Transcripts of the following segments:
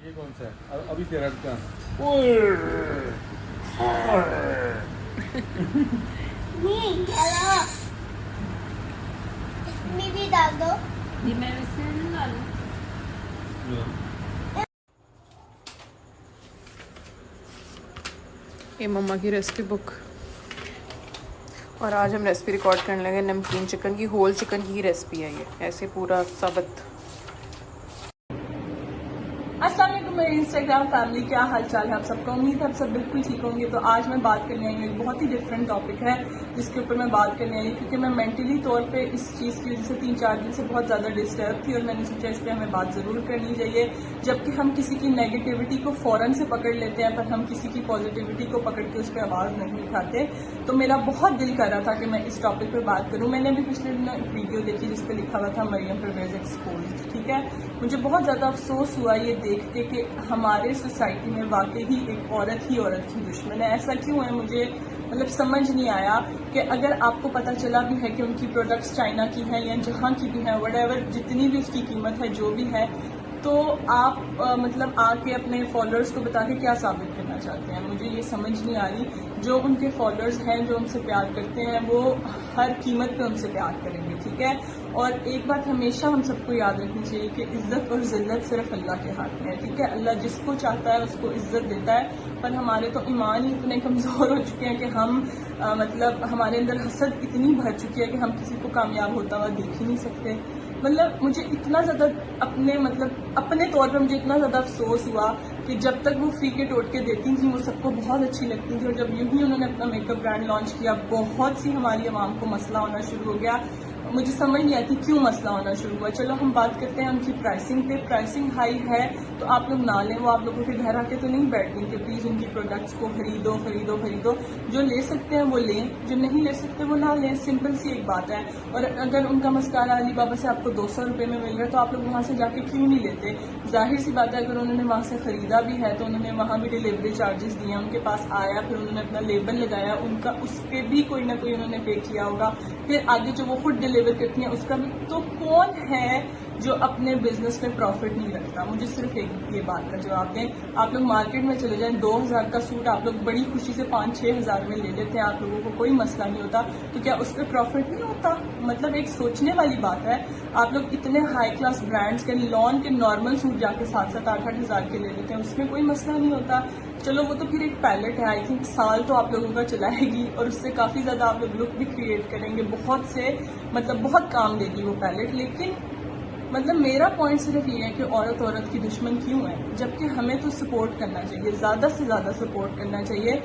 ये कौन सा है अभी तेरा का हेलो इसमें भी डाल दो। जी मैं इसमें नहीं डालूं। ये मम्मा की रेसिपी बुक, और आज हम रेसिपी रिकॉर्ड करने लगे नमकीन चिकन की। होल चिकन की रेसिपी है ये, ऐसे पूरा साबुत। अस्सलाम वालेकुम मेरी इंस्टाग्राम फैमिली, क्या हाल चाल है आप सबका। उम्मीद है आप सब बिल्कुल ठीक होंगे। तो आज मैं बात करने आई हूँ, एक बहुत ही डिफरेंट टॉपिक है जिसके ऊपर मैं बात करने आई हूँ, क्योंकि मैं मेंटली तौर पे इस चीज़ की वजह से 3-4 दिन से बहुत ज़्यादा डिस्टर्ब थी और मैंने सोचा इस पर हमें बात ज़रूर करनी चाहिए। जबकि हम किसी की नेगेटिविटी को फ़ौरन से पकड़ लेते हैं, पर हम किसी की पॉजिटिविटी को पकड़ के उस पर आवाज़ नहीं उठाते। तो मेरा बहुत दिल कर रहा था कि मैं इस टॉपिक पर बात करूँ। मैंने भी पिछले दिन एक वीडियो देखी जिस पर लिखा हुआ था मरियम परवेज एक्सपोज्ड, ठीक है। मुझे बहुत ज़्यादा अफसोस हुआ ये देख के कि हमारे सोसाइटी में वाकई ही एक औरत ही औरत की दुश्मन है। ऐसा क्यों है मुझे मतलब समझ नहीं आया कि अगर आपको पता चला भी है कि उनकी प्रोडक्ट्स चाइना की हैं या जहाँ की भी हैं, व्हाटएवर जितनी भी उसकी कीमत है जो भी है, तो आप मतलब आके अपने फॉलोअर्स को बता के क्या साबित करना चाहते हैं, मुझे ये समझ नहीं आ रही। जो उनके फॉलोअर्स हैं, जो उनसे प्यार करते हैं, वो हर कीमत पे उनसे प्यार करेंगे, ठीक है। और एक बात हमेशा हम सबको याद रखनी चाहिए कि इज्जत और जिल्लत सिर्फ अल्लाह के हाथ में है, ठीक है। अल्लाह जिसको चाहता है उसको इज्जत देता है, पर हमारे तो ईमान ही इतने कमज़ोर हो चुके हैं कि हम मतलब हमारे अंदर हसद इतनी भर चुकी है कि हम किसी को कामयाब होता हुआ देख ही नहीं सकते। मतलब मुझे इतना ज़्यादा अपने तौर पर मुझे इतना ज़्यादा अफसोस हुआ कि जब तक वो फ्री के टोटके देती थी वो सबको बहुत अच्छी लगती थी, और जब यूं ही उन्होंने अपना मेकअप ब्रांड लॉन्च किया, बहुत सी हमारी आवाम को मसला होना शुरू हो गया। मुझे समझ नहीं आती क्यों मसला होना शुरू हुआ। चलो हम बात करते हैं उनकी प्राइसिंग पे। प्राइसिंग हाई है तो आप लोग ना लें, वो आप लोगों के घर आके तो नहीं बैठ गई कि प्लीज़ उनकी प्रोडक्ट्स को खरीदो खरीदो खरीदो। जो ले सकते हैं वो लें, जो नहीं ले सकते वो ना लें, सिंपल सी एक बात है। और अगर उनका मस्कारा अली बाबा से आपको 200 रुपये में मिल रहा है तो आप लोग वहाँ से जाके क्यों नहीं लेते। जाहिर सी बात है, अगर उन्होंने वहाँ से ख़रीदा भी है तो उन्होंने वहाँ भी डिलीवरी चार्जेस दिए, उनके पास आया, फिर उन्होंने अपना लेबल लगाया, उनका उस पर भी कोई ना कोई उन्होंने पे किया होगा, फिर आगे जो वो खुद डिलीवर करती हैं उसका भी। तो कौन है जो अपने बिजनेस में प्रॉफिट नहीं रखता। मुझे सिर्फ एक ये बात का जवाब दें। आप लोग मार्केट में चले जाएं, 2000 का सूट आप लोग बड़ी खुशी से 5-6 हज़ार में ले लेते हैं, आप लोगों को कोई मसला नहीं होता, तो क्या उस पर प्रॉफिट नहीं होता। मतलब एक सोचने वाली बात है। आप लोग इतने हाई क्लास ब्रांड्स के लॉन के नॉर्मल सूट जाके 7-7, 8-8 हज़ार के ले लेते हैं, उसमें कोई मसला नहीं होता। चलो वो तो फिर एक पैलेट है, आई थिंक साल तो आप लोगों का चलाएगी और उससे काफ़ी ज़्यादा आप लोग लुक भी क्रिएट करेंगे, बहुत से मतलब बहुत काम देगी वो पैलेट। लेकिन मतलब मेरा पॉइंट सिर्फ ये है कि औरत की दुश्मन क्यों है, जबकि हमें तो सपोर्ट करना चाहिए, ज़्यादा से ज़्यादा सपोर्ट करना चाहिए।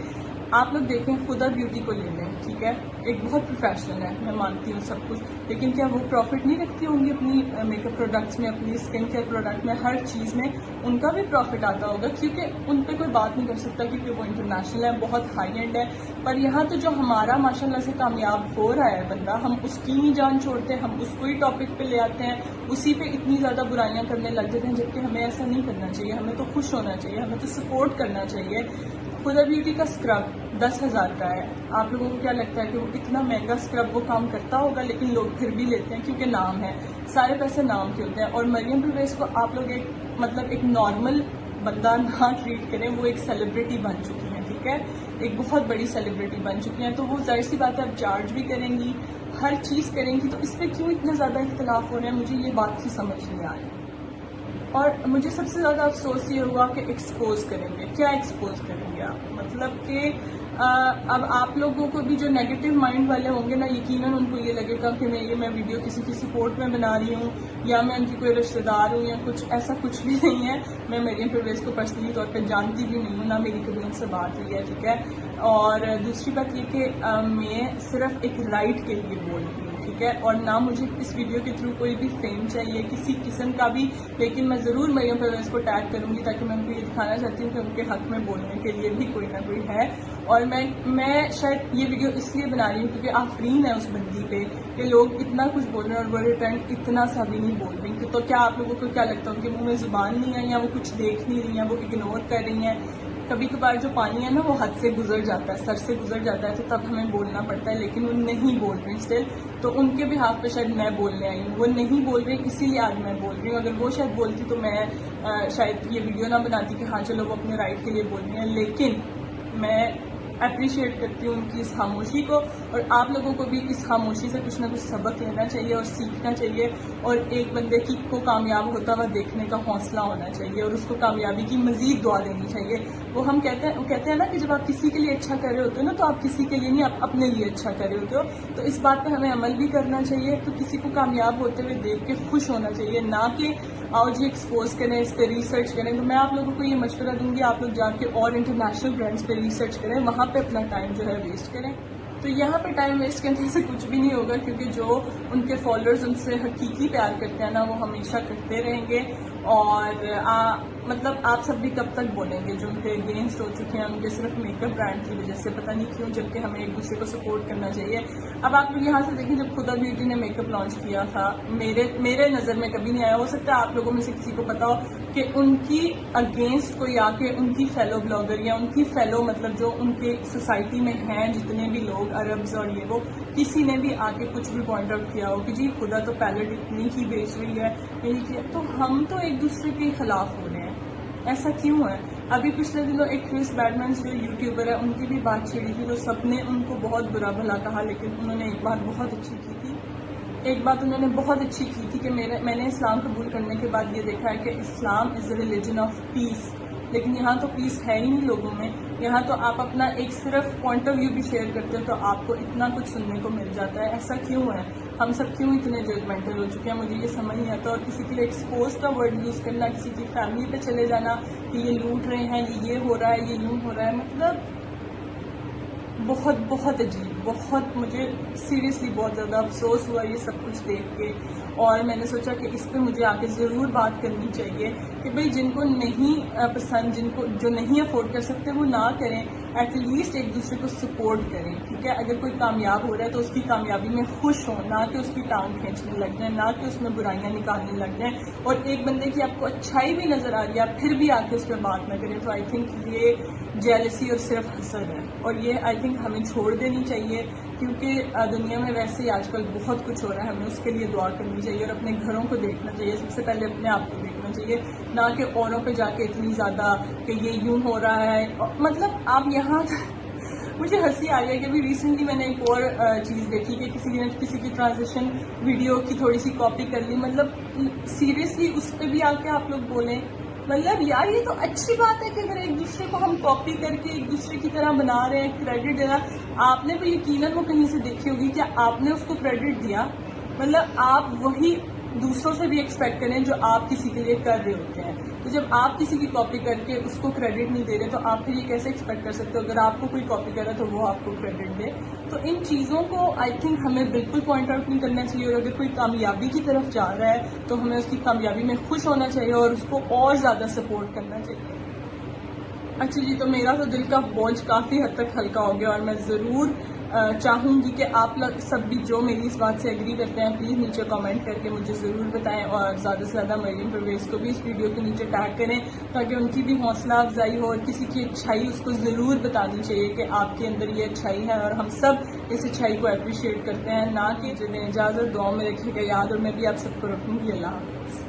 आप लोग देखें, खुदा ब्यूटी को ले लें, ठीक है, एक बहुत प्रोफेशनल है, मैं मानती हूँ सब कुछ, लेकिन क्या वो प्रॉफिट नहीं रखती होंगी अपनी मेकअप प्रोडक्ट्स में, अपनी स्किन केयर प्रोडक्ट में, हर चीज़ में उनका भी प्रॉफिट आता होगा, क्योंकि उन पर कोई बात नहीं कर सकता क्योंकि वो इंटरनेशनल है, बहुत हाई एंड है। पर यहाँ तो जो हमारा माशाल्लाह से कामयाब हो रहा है बंदा, हम उसकी ही जान छोड़ते हैं, हम उसको ही टॉपिक पे ले आते हैं, उसी पे इतनी ज़्यादा बुराइयां करने लग जाते हैं, जबकि हमें ऐसा नहीं करना चाहिए। हमें तो खुश होना चाहिए, हमें तो सपोर्ट करना चाहिए। खुदा ब्यूटी का स्क्रब 10,000 का है। आप लोगों को क्या लगता है कि वो इतना महंगा स्क्रब वो काम करता होगा, लेकिन लोग फिर भी लेते हैं क्योंकि नाम है, सारे पैसे नाम के होते हैं। और मरियम परवेज को आप लोग एक नॉर्मल बंदा ना ट्रीट करें, वो एक सेलिब्रिटी बन चुकी हैं, ठीक है, एक बहुत बड़ी सेलिब्रिटी बन चुकी हैं, तो वो जाहिर सी बात है अब चार्ज भी करेंगी, हर चीज़ करेंगी, तो इस पर क्यों इतना ज़्यादा इख्तलाफ हो रहे हैं, मुझे ये बात की समझ नहीं आ रही। और मुझे सबसे ज़्यादा अफसोस ये हुआ कि एक्सपोज करेंगे, क्या एक्सपोज करेंगे आप, मतलब कि अब आप लोगों को भी जो नेगेटिव माइंड वाले होंगे ना, यकीनन उनको ये लगेगा कि मैं वीडियो किसी की सपोर्ट में बना रही हूँ या मैं उनकी कोई रिश्तेदार हूँ या कुछ, ऐसा कुछ भी नहीं है। मैं मरियम परवेज को पर्सनली तौर पे जानती भी नहीं हूँ, ना मेरी कभी उनसे बात हुई है, ठीक है। और दूसरी बात ये कि मैं सिर्फ एक राइट के लिए बोल रही हूँ, ठीक है, और ना मुझे इस वीडियो के थ्रू कोई भी फेम चाहिए किसी किस्म का भी, लेकिन मैं ज़रूर मरियम परवेज को टैग करूँगी ताकि मैं उनको ये दिखाना चाहती हूँ कि उनके हक में बोलने के लिए भी कोई ना कोई है। और मैं शायद ये वीडियो इसलिए बना रही हूँ क्योंकि आफरीन है उस बंदी पे कि लोग इतना कुछ बोल रहे हैं और वो रिटर्न इतना सा भी नहीं बोल रही। तो क्या आप लोगों को क्या लगता है, उनके मुंह में ज़ुबान नहीं है या वो कुछ देख नहीं रही हैं, वो इग्नोर कर रही हैं, کبھی کبھار جو پانی ہے نا وہ حد سے گزر جاتا ہے, سر سے گزر جاتا ہے, تو تب ہمیں بولنا پڑتا ہے, لیکن وہ نہیں بول رہی اسٹل. تو ان کے بھی ہاتھ پہ شاید میں بولنے آئی ہوں, وہ نہیں بول رہی اسی لیے آج میں بول رہی ہوں. اگر وہ شاید بولتی تو میں شاید یہ ویڈیو نہ بناتی کہ ہاں چلو وہ اپنے رائٹ کے لیے بول رہی ہیں. لیکن میں اپریشیٹ کرتی ہوں ان کی اس خاموشی کو, اور آپ لوگوں کو بھی اس خاموشی سے کچھ نہ کچھ سبق لینا چاہیے اور سیکھنا چاہیے, اور ایک بندے کو کامیاب ہوتا ہوا دیکھنے کا حوصلہ ہونا چاہیے, اور اس کو کامیابی کی مزید دعا دینی چاہیے. وہ ہم کہتے ہیں نا کہ جب آپ کسی کے لیے اچھا کر رہے ہوتے ہو نا, تو آپ کسی کے لیے نہیں, آپ اپنے لیے اچھا کر رہے ہوتے ہو. تو اس بات پہ ہمیں عمل بھی کرنا چاہیے. تو کسی کو کامیاب ہوتے ہوئے دیکھ کے خوش ہونا چاہیے, نہ کہ آؤ جی ایکسپوز کریں, اس پہ ریسرچ کریں. تو میں آپ لوگوں کو یہ مشورہ دوں گی, آپ لوگ جا کے اور انٹرنیشنل برانڈس پہ ریسرچ کریں, وہاں پہ اپنا ٹائم جو ہے ویسٹ کریں. تو یہاں پہ ٹائم ویسٹ کرنے سے کچھ بھی نہیں ہوگا, کیونکہ جو ان کے فالوورز ان سے حقیقی پیار کرتے ہیں نا, وہ ہمیشہ کرتے رہیں گے. اور مطلب آپ سب بھی کب تک بولیں گے, جو ان کے اگینسٹ ہو چکے ہیں ان کے صرف میک اپ برانڈ کی وجہ سے, پتہ نہیں کیوں, جبکہ ہمیں ایک دوسرے کو سپورٹ کرنا چاہیے. اب آپ لوگ یہاں سے دیکھیں, جب خدا بیوٹی نے میک اپ لانچ کیا تھا, میرے نظر میں کبھی نہیں آیا, ہو سکتا ہے آپ لوگوں میں سے کسی کو پتا ہو کہ ان کی اگینسٹ کوئی آ کے ان کی فیلو بلاگر یا ان کی فیلو مطلب جو ان کے سوسائٹی میں ہیں جتنے بھی لوگ عربز اور یہ وہ, کسی نے بھی آ کے کچھ بھی پوائنٹ آؤٹ کیا ہو کہ جی خدا تو پیلٹ اتنی کی بیچ رہی ہے, یہی کیا. تو ہم تو ایک دوسرے کے خلاف ہو رہے ہیں, ایسا کیوں ہے؟ ابھی پچھلے دنوں ایک کرس بیڈمین جو یوٹیوبر ہے, ان کی بھی بات چھڑی تھی, تو سب نے ان کو بہت برا بھلا کہا, لیکن انہوں نے ایک بات بہت اچھی کی تھی. ایک بات انہوں نے بہت اچھی کی تھی کہ میں نے اسلام قبول کرنے کے بعد یہ دیکھا ہے کہ اسلام از اے ریلیجن آف پیس. لیکن یہاں تو پیس ہے ہی نہیں لوگوں میں. یہاں تو آپ اپنا ایک صرف پوائنٹ آف ویو بھی شیئر کرتے ہو تو آپ کو اتنا کچھ سننے کو مل جاتا ہے. ایسا کیوں ہے؟ ہم سب کیوں اتنے ججمنٹل ہو چکے ہیں؟ مجھے یہ سمجھ نہیں آتا. اور کسی کے لیے ایکسپوز کا ورڈ یوز کرنا, کسی کی فیملی پہ چلے جانا کہ یہ لوٹ رہے ہیں, یہ ہو رہا ہے, یہ یوں ہو رہا ہے, مطلب بہت بہت عجیب. بہت مجھے سیریسلی بہت زیادہ افسوس ہوا یہ سب کچھ دیکھ کے, اور میں نے سوچا کہ اس پہ مجھے آ کے ضرور بات کرنی چاہیے کہ بھئی جن کو نہیں پسند, جو نہیں افورڈ کر سکتے وہ نہ کریں, ایٹ لیسٹ ایک دوسرے کو سپورٹ کریں. ٹھیک ہے, اگر کوئی کامیاب ہو رہا ہے تو اس کی کامیابی میں خوش ہوں, نہ کہ اس کی ٹانگ کھینچنے لگ جائیں, نہ کہ اس میں برائیاں نکالنے لگ جائیں. اور ایک بندے کی آپ کو اچھائی بھی نظر آ رہی ہے, آپ پھر بھی آ کے اس پہ بات نہ کریں. تو آئی تھنک یہ جیلسی اور صرف حسد ہے, اور یہ آئی تھنک ہمیں چھوڑ دینی چاہیے, کیونکہ دنیا میں ویسے ہی آج کل بہت کچھ ہو رہا ہے. ہمیں اس کے لیے دعا کرنی چاہیے اور اپنے گھروں کو دیکھنا چاہیے. سب سے پہلے اپنے آپ کو دیکھنا چاہیے, نہ کہ اوروں پہ جا کے اتنی زیادہ کہ یہ یوں ہو رہا ہے. مطلب آپ یہاں مجھے ہنسی آ گئی کہ ابھی ریسنٹلی میں نے ایک اور چیز دیکھی کہ کسی نے کسی کی ٹرانزیکشن ویڈیو کی تھوڑی سی کاپی کر لی. مطلب سیریسلی اس پہ بھی آ کے آپ لوگ بولیں, مطلب یار یہ تو اچھی بات ہے کہ اگر ایک دوسرے کو ہم کاپی کر کے ایک دوسرے کی طرح بنا رہے ہیں, کریڈٹ دینا. آپ نے بھی یقیناً وہ کہیں سے دیکھی ہوگی کہ آپ نے اس کو کریڈٹ دیا, مطلب آپ وہی دوسروں سے بھی ایکسپیکٹ کریں جو آپ کسی کے لیے کر رہے ہوتے ہیں. تو جب آپ کسی کی کاپی کر کے اس کو کریڈٹ نہیں دے رہے تو آپ پھر یہ کیسے ایکسپیکٹ کر سکتے ہو اگر آپ کو کوئی کاپی کر رہا ہے تو وہ آپ کو کریڈٹ دے. تو ان چیزوں کو آئی تھنک ہمیں بالکل پوائنٹ آؤٹ نہیں کرنا چاہیے, اور اگر کوئی کامیابی کی طرف جا رہا ہے تو ہمیں اس کی کامیابی میں خوش ہونا چاہیے اور اس کو اور زیادہ سپورٹ کرنا چاہیے. اچھا جی, تو میرا تو دل کا بوجھ کافی حد تک ہلکا ہو گیا, اور میں ضرور چاہوں گی کہ آپ لوگ سب بھی جو میری اس بات سے ایگری کرتے ہیں پلیز نیچے کامنٹ کر کے مجھے ضرور بتائیں, اور زیادہ سے زیادہ مریم پرویز کو بھی اس ویڈیو کے نیچے ٹیگ کریں تاکہ ان کی بھی حوصلہ افزائی ہو, اور کسی کی اچھائی اس کو ضرور بتانی چاہیے کہ آپ کے اندر یہ اچھائی ہے, اور ہم سب اس اچھائی کو اپریشیٹ کرتے ہیں. نہ کہ جنہیں اجازت دعاؤں میں رکھے گا یاد, اور میں بھی آپ سب کو رکھوں گی. اللہ حافظ.